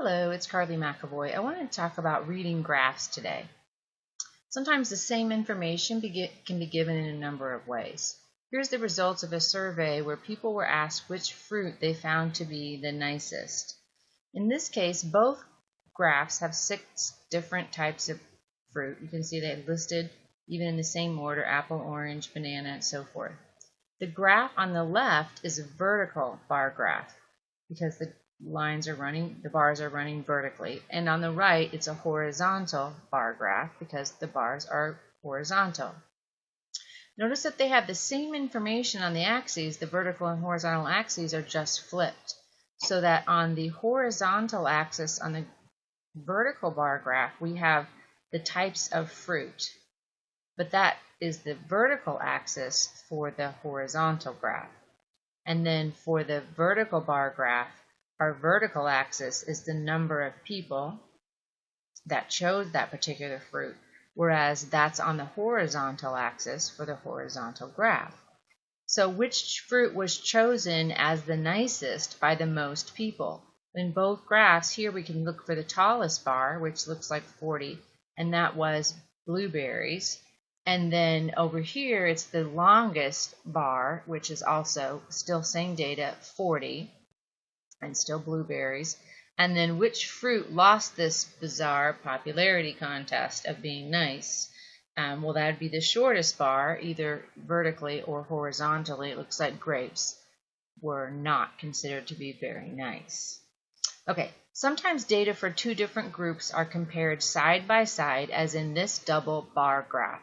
Hello, it's Carly McAvoy. I wanted to talk about reading graphs today. Sometimes the same information can be given in a number of ways. Here's the results of a survey where people were asked which fruit they found to be the nicest. In this case, both graphs have 6 different types of fruit. You can see they listed even in the same order: apple, orange, banana, and so forth. The graph on the left is a vertical bar graph because the bars are running vertically. And on the right, it's a horizontal bar graph because the bars are horizontal. Notice that they have the same information on the axes. The vertical and horizontal axes are just flipped. So that on the horizontal axis, on the vertical bar graph, we have the types of fruit. But that is the vertical axis for the horizontal graph. And then for the vertical bar graph, our vertical axis is the number of people that chose that particular fruit, whereas that's on the horizontal axis for the horizontal graph. So which fruit was chosen as the nicest by the most people? In both graphs, here we can look for the tallest bar, which looks like 40, and that was blueberries. And then over here, it's the longest bar, which is also still same data, 40. And still blueberries. And then which fruit lost this bizarre popularity contest of being nice? Well, that would be the shortest bar, either vertically or horizontally. It looks like grapes were not considered to be very nice. Okay, sometimes data for 2 different groups are compared side by side, as in this double bar graph.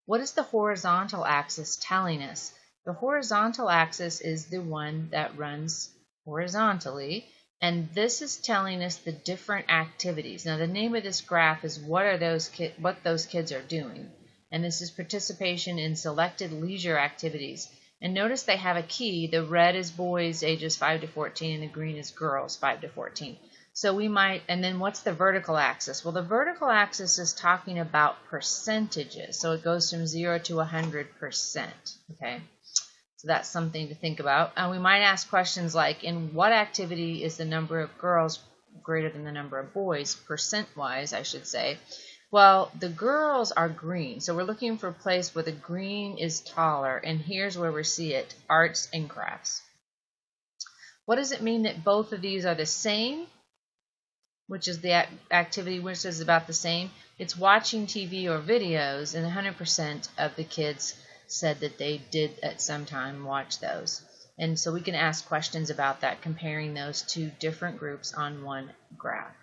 What is the horizontal axis telling us? The horizontal axis is the one that runs horizontally, and this is telling us the different activities. Now the name of this graph is what those kids are doing, and this is participation in selected leisure activities. And notice they have a key. The red is boys ages 5 to 14 and the green is girls 5 to 14. So we might, and then what's the vertical axis? Well, the vertical axis is talking about percentages, so it goes from 0 to 100%. Okay. So that's something to think about. And we might ask questions like, in what activity is the number of girls greater than the number of boys, percent-wise, I should say? Well, the girls are green, so we're looking for a place where the green is taller, and here's where we see it, arts and crafts. What does it mean that both of these are the same, which is the activity which is about the same? It's watching TV or videos, and 100% of the kids said that they did at some time watch those. And so we can ask questions about that, comparing those 2 different groups on one graph.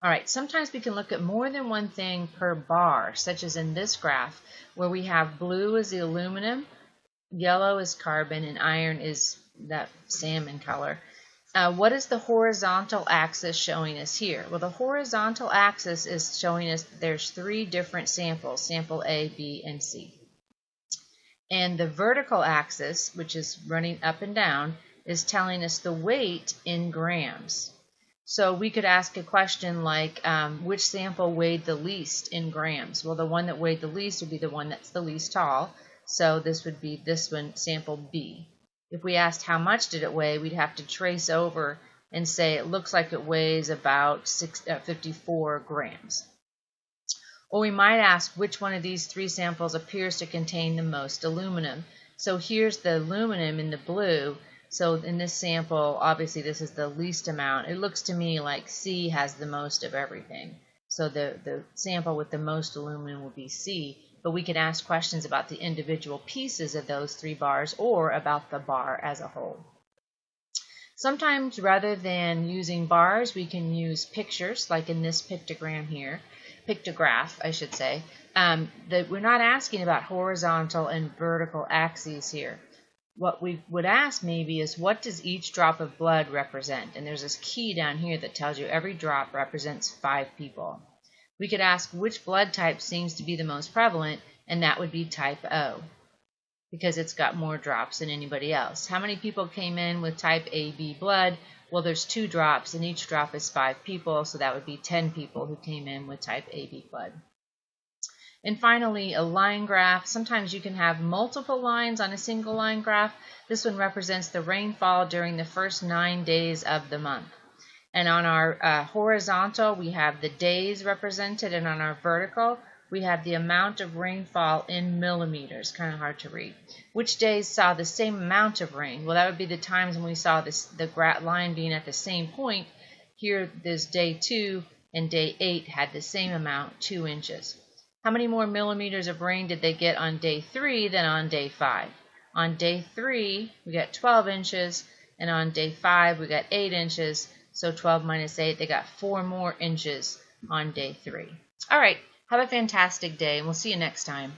All right, sometimes we can look at more than one thing per bar, such as in this graph, where we have blue is the aluminum, yellow is carbon, and iron is that salmon color. What is the horizontal axis showing us here? Well, the horizontal axis is showing us there's 3 different samples, sample A, B, and C. And the vertical axis, which is running up and down, is telling us the weight in grams. So we could ask a question like, which sample weighed the least in grams? Well, the one that weighed the least would be the one that's the least tall. So this would be this one, sample B. If we asked how much did it weigh, we'd have to trace over and say it looks like it weighs about 54 grams. Or we might ask which one of these 3 samples appears to contain the most aluminum. So here's the aluminum in the blue. So in this sample, obviously this is the least amount. It looks to me like C has the most of everything. So the sample with the most aluminum will be C. But we can ask questions about the individual pieces of those 3 bars or about the bar as a whole. Sometimes rather than using bars, we can use pictures, like in this pictograph, I should say. That we're not asking about horizontal and vertical axes here. What we would ask maybe is, what does each drop of blood represent? And there's this key down here that tells you every drop represents 5 people. We could ask which blood type seems to be the most prevalent, and that would be type O, because it's got more drops than anybody else. How many people came in with type AB blood? Well, there's 2 drops, and each drop is 5 people, so that would be 10 people who came in with type AB blood. And finally, a line graph. Sometimes you can have multiple lines on a single line graph. This one represents the rainfall during the first 9 days of the month. And on our horizontal, we have the days represented, and on our vertical, we have the amount of rainfall in millimeters. Kind of hard to read. Which days saw the same amount of rain? Well, that would be the times when we saw the line being at the same point. Here, this day 2 and day 8 had the same amount, 2 inches. How many more millimeters of rain did they get on day 3 than on day 5? On day 3, we got 12 inches, and on day 5, we got 8 inches. So 12 minus 8, they got 4 more inches on day 3. All right, have a fantastic day, and we'll see you next time.